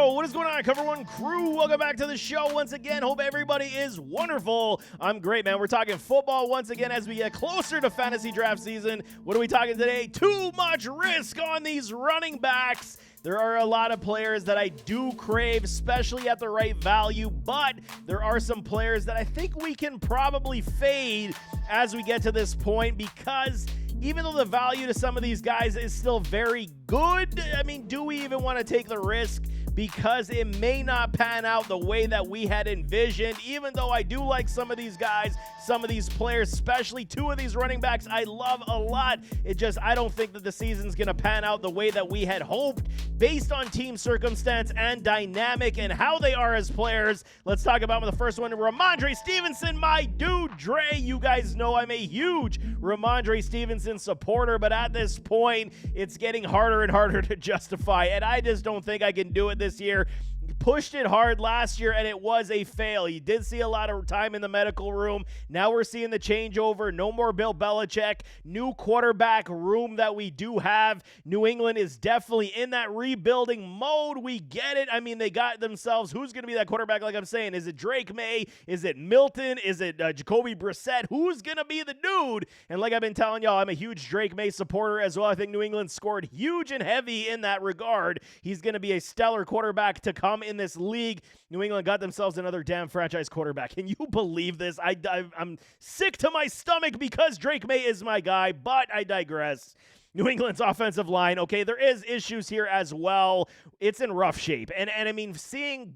Yo, what is going on, Cover One crew? Welcome back to the show once again. Hope everybody is wonderful. I'm great, man. We're talking football once again as we get closer to fantasy draft season. What are we talking today? Too much risk on these running backs. There are a lot of players that I do crave, especially at the right value, but there are some players that I think we can probably fade as we get to this point because even though the value to some of these guys is still very good, I mean, do we even want to take the risk? Because it may not pan out the way that we had envisioned, even though I do like some of these guys, some of these players, especially two of these running backs I love a lot. I don't think that the season's going to pan out the way that we had hoped based on team circumstance and dynamic and how they are as players. Let's talk about the first one, RAndre Stevenson, my dude, Dre. You guys know I'm a huge RAndre Stevenson supporter, but at this point, it's getting harder and harder to justify, and I just don't think I can do it this year. Pushed it hard last year, and it was a fail. He did see a lot of time in the medical room. Now we're seeing the changeover. No more Bill Belichick. New quarterback room that we do have. New England is definitely in that rebuilding mode. We get it. I mean, they got themselves. Who's going to be that quarterback, like I'm saying? Is it Drake May? Is it Milton? Is it Jacoby Brissett? Who's going to be the dude? And like I've been telling y'all, I'm a huge Drake May supporter as well. I think New England scored huge and heavy in that regard. He's going to be a stellar quarterback to come in this league. New England got themselves another damn franchise quarterback. Can you believe this? I'm sick to my stomach because Drake May is my guy, but I digress. New England's offensive line, okay, there is issues here as well. It's in rough shape. And I mean, seeing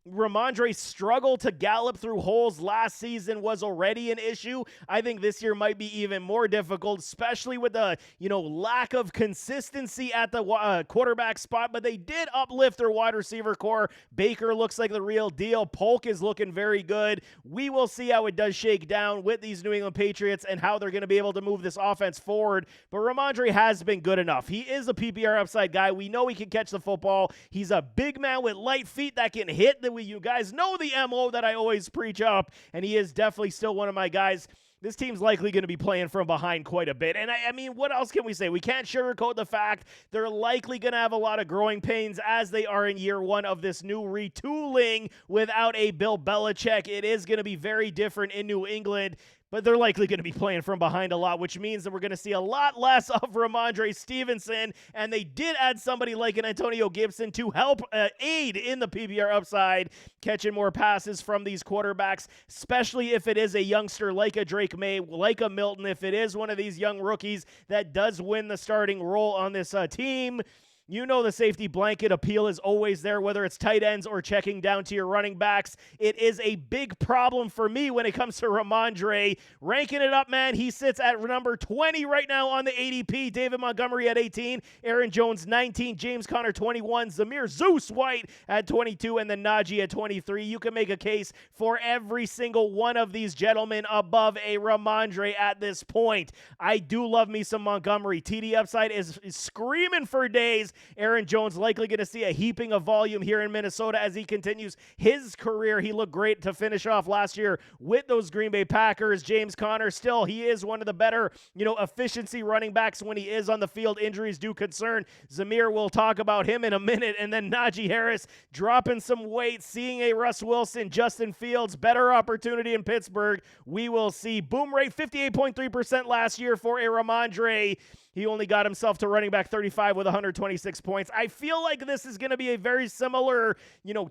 RAndre struggle to gallop through holes last season was already an issue. I think this year might be even more difficult, especially with the, lack of consistency at the quarterback spot, but they did uplift their wide receiver core. Baker looks like the real deal. Polk is looking very good. We will see how it does shake down with these New England Patriots and how they're going to be able to move this offense forward, but RAndre has been good enough. He is a PPR upside guy. We know he can catch the football. He's a big man with light feet that can hit. You guys know the MO that I always preach up, and he is definitely still one of my guys. This team's likely going to be playing from behind quite a bit. And I mean, what else can we say? We can't sugarcoat the fact they're likely going to have a lot of growing pains as they are in year one of this new retooling without a Bill Belichick. It is going to be very different in New England, but they're likely going to be playing from behind a lot, which means that we're going to see a lot less of RAndre Stevenson, and they did add somebody like an Antonio Gibson to help aid in the PPR upside, catching more passes from these quarterbacks, especially if it is a youngster like a Drake May, like a Milton, if it is one of these young rookies that does win the starting role on this team. You know the safety blanket appeal is always there, whether it's tight ends or checking down to your running backs. It is a big problem for me when it comes to RAndre. Ranking it up, man, he sits at number 20 right now on the ADP. David Montgomery at 18, Aaron Jones 19, James Conner 21, Zamir Zeus White at 22, and then Najee at 23. You can make a case for every single one of these gentlemen above a RAndre at this point. I do love me some Montgomery. TD upside is screaming for days. Aaron Jones likely going to see a heaping of volume here in Minnesota as he continues his career. He looked great to finish off last year with those Green Bay Packers. James Conner, still, he is one of the better, efficiency running backs when he is on the field. Injuries do concern. Zamir, we'll talk about him in a minute. And then Najee Harris dropping some weight, seeing a Russ Wilson, Justin Fields, better opportunity in Pittsburgh. We will see. Boom rate 58.3% last year for a RAndre. He only got himself to running back 35 with 126 points. I feel like this is going to be a very similar,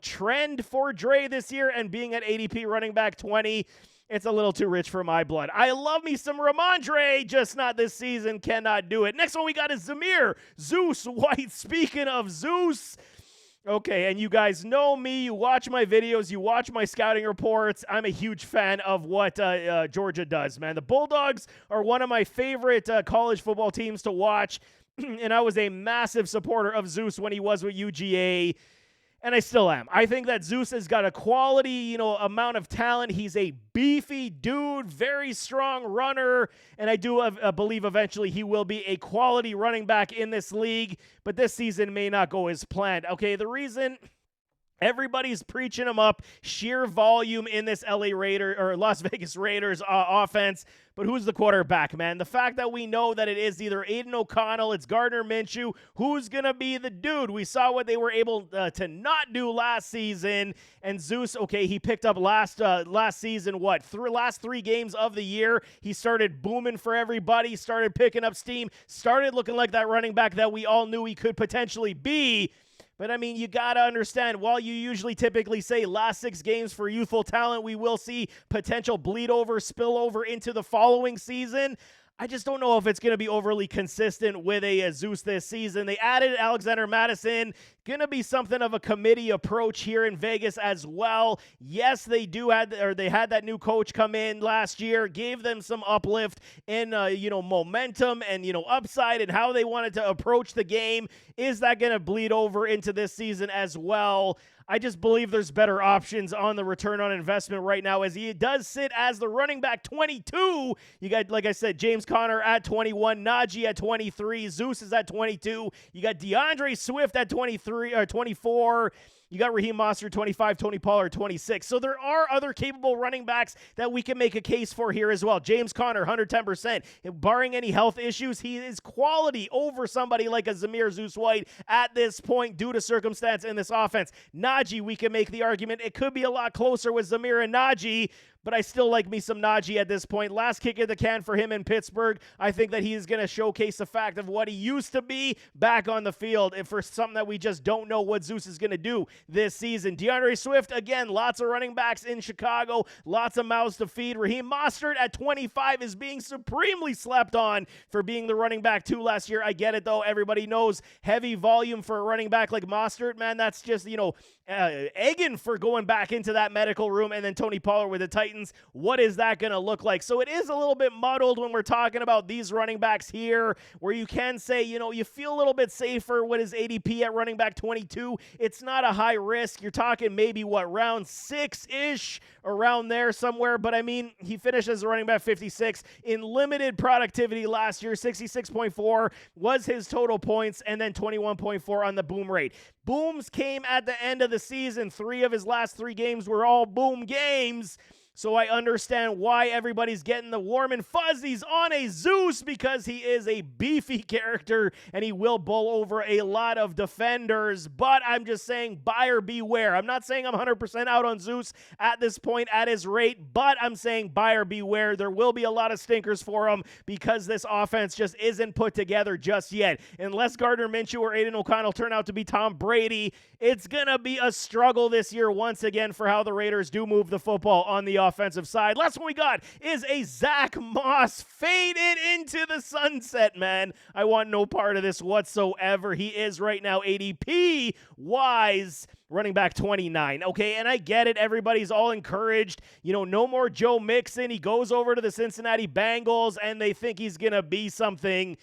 trend for Dre this year, and being at ADP running back 20, it's a little too rich for my blood. I love me some RAndre, just not this season. Cannot do it. Next one we got is Zamir Zeus White. Speaking of Zeus, okay, and you guys know me. You watch my videos. You watch my scouting reports. I'm a huge fan of what Georgia does, man. The Bulldogs are one of my favorite college football teams to watch, and I was a massive supporter of Zeus when he was with UGA, and I still am. I think that Zeus has got a quality, amount of talent. He's a beefy dude, very strong runner, and I do believe eventually he will be a quality running back in this league, but this season may not go as planned. Okay, the reason Everybody's preaching him up, sheer volume in this Las Vegas Raiders offense. But who's the quarterback, man? The fact that we know that it is either Aiden O'Connell, it's Gardner Minshew, who's going to be the dude? We saw what they were able to not do last season. And Zeus, okay, he picked up last season, last 3 games of the year. He started booming for everybody, started picking up steam, started looking like that running back that we all knew he could potentially be. But, I mean, you got to understand, while you usually typically say last 6 games for youthful talent, we will see potential bleed over, spill over into the following season. I just don't know if it's going to be overly consistent with a Zeus this season. They added Alexander Madison. Going to be something of a committee approach here in Vegas as well. Yes, they had that new coach come in last year, gave them some uplift in momentum and upside and how they wanted to approach the game. Is that going to bleed over into this season as well? I just believe there's better options on the return on investment right now, as he does sit as the running back 22. You got, like I said, James Conner at 21, Najee at 23, Zeus is at 22. You got DeAndre Swift at 23 or 24. You got Raheem Mostert, 25, Tony Pollard, 26. So there are other capable running backs that we can make a case for here as well. James Conner, 110%. Barring any health issues, he is quality over somebody like a Zamir White at this point due to circumstance in this offense. Najee, we can make the argument it could be a lot closer with Zamir and Najee, but I still like me some Najee at this point. Last kick in the can for him in Pittsburgh. I think that he is going to showcase the fact of what he used to be back on the field, and for something that we just don't know what Zeus is going to do this season. DeAndre Swift, again, lots of running backs in Chicago, lots of mouths to feed. Raheem Mostert at 25 is being supremely slept on for being the running back 2 last year. I get it, though. Everybody knows heavy volume for a running back like Mostert, man. That's just, egging for going back into that medical room. And then Tony Pollard with the Titans. What is that going to look like? So it is a little bit muddled when we're talking about these running backs here, where you can say, you feel a little bit safer with his ADP at running back 22. It's not a high risk. You're talking maybe, round 6-ish, around there somewhere. But, I mean, he finished as a running back 56 in limited productivity last year. 66.4 was his total points, and then 21.4 on the boom rate. Booms came at the end of the season. 3 of his last 3 games were all boom games. So I understand why everybody's getting the warm and fuzzies on a Zeus, because he is a beefy character and he will bowl over a lot of defenders. But I'm just saying, buyer beware. I'm not saying I'm 100% out on Zeus at this point at his rate, but I'm saying buyer beware. There will be a lot of stinkers for him because this offense just isn't put together just yet. Unless Gardner Minshew or Aiden O'Connell turn out to be Tom Brady, it's going to be a struggle this year once again for how the Raiders do move the football on the offensive side. Last one we got is a Zach Moss faded into the sunset, man. I want no part of this whatsoever. He is right now ADP-wise running back 29. Okay, and I get it. Everybody's all encouraged. No more Joe Mixon. He goes over to the Cincinnati Bengals, and they think he's going to be something.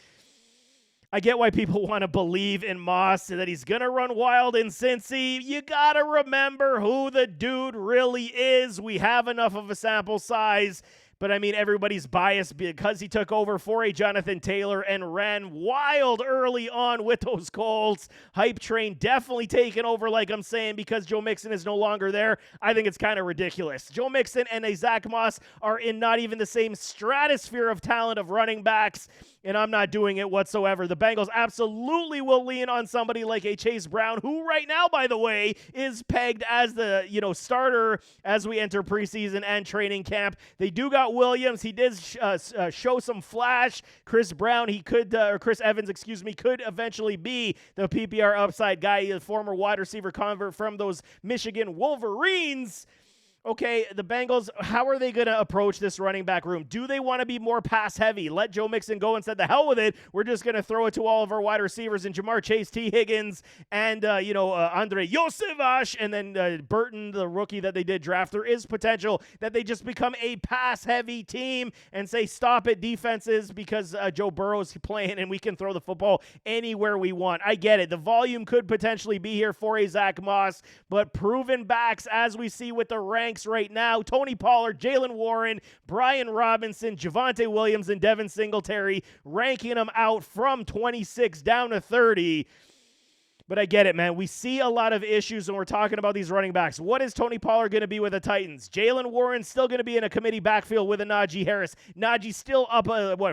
I get why people want to believe in Moss, that he's going to run wild in Cincy. You got to remember who the dude really is. We have enough of a sample size. But, I mean, everybody's biased because he took over for a Jonathan Taylor and ran wild early on with those Colts. Hype train definitely taken over, like I'm saying, because Joe Mixon is no longer there. I think it's kind of ridiculous. Joe Mixon and a Zach Moss are in not even the same stratosphere of talent of running backs, and I'm not doing it whatsoever. The Bengals absolutely will lean on somebody like a Chase Brown, who right now, by the way, is pegged as the starter as we enter preseason and training camp. They do got Williams. He did show some flash. Chris Evans, could eventually be the PPR upside guy, a former wide receiver convert from those Michigan Wolverines. Okay, the Bengals, how are they going to approach this running back room? Do they want to be more pass heavy? Let Joe Mixon go and said, the hell with it. We're just going to throw it to all of our wide receivers and Jamar Chase, T. Higgins, and, Andre Yosevash, and then Burton, the rookie that they did draft. There is potential that they just become a pass heavy team and say, stop it, defenses, because Joe Burrow's playing and we can throw the football anywhere we want. I get it. The volume could potentially be here for a Zach Moss, but proven backs, as we see with the ranks right now, Tony Pollard, Jaylen Warren, Brian Robinson, Javonte Williams, and Devin Singletary, ranking them out from 26 down to 30. But I get it, man. We see a lot of issues when we're talking about these running backs. What is Tony Pollard going to be with the Titans? Jalen Warren still going to be in a committee backfield with a Najee Harris. Najee's still up,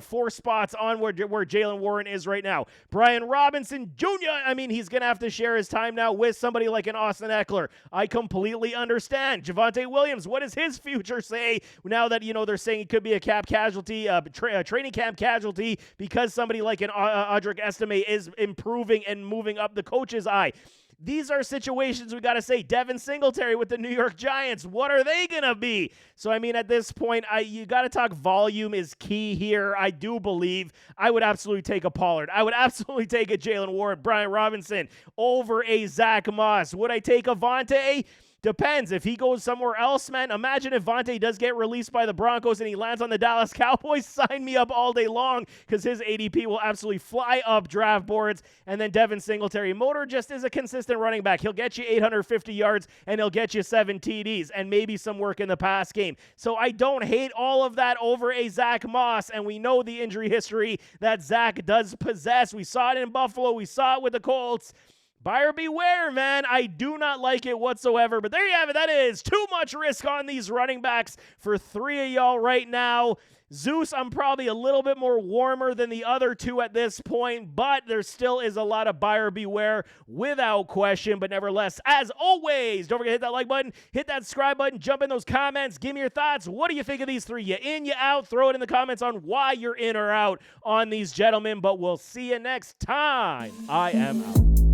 4 spots on where Jalen Warren is right now. Brian Robinson Jr., I mean, he's going to have to share his time now with somebody like an Austin Eckler. I completely understand. Javonte Williams, what does his future say now that, they're saying he could be a cap casualty, a training camp casualty because somebody like an Audric Estime is improving and moving up the coach's eye? These are situations we got to say. Devin Singletary with the New York Giants, what are they going to be? So, I mean, at this point, you got to talk volume is key here. I do believe I would absolutely take a Pollard. I would absolutely take a Jalen Warren, Brian Robinson over a Zach Moss. Would I take a Vontae? Depends. If he goes somewhere else, man, imagine if Vontae does get released by the Broncos and he lands on the Dallas Cowboys. Sign me up all day long because his ADP will absolutely fly up draft boards. And then Devin Singletary. Motor just is a consistent running back. He'll get you 850 yards and he'll get you 7 TDs and maybe some work in the pass game. So I don't hate all of that over a Zach Moss. And we know the injury history that Zach does possess. We saw it in Buffalo. We saw it with the Colts. Buyer beware, man. I do not like it whatsoever. But there you have it. That is too much risk on these running backs for 3 of y'all right now. Zeus, I'm probably a little bit more warmer than the other 2 at this point, but there still is a lot of buyer beware without question. But nevertheless, as always, don't forget to hit that like button, hit that subscribe button, jump in those comments, give me your thoughts. What do you think of these 3? You in, you out? Throw it in the comments on why you're in or out on these gentlemen. But we'll see you next time. I am out.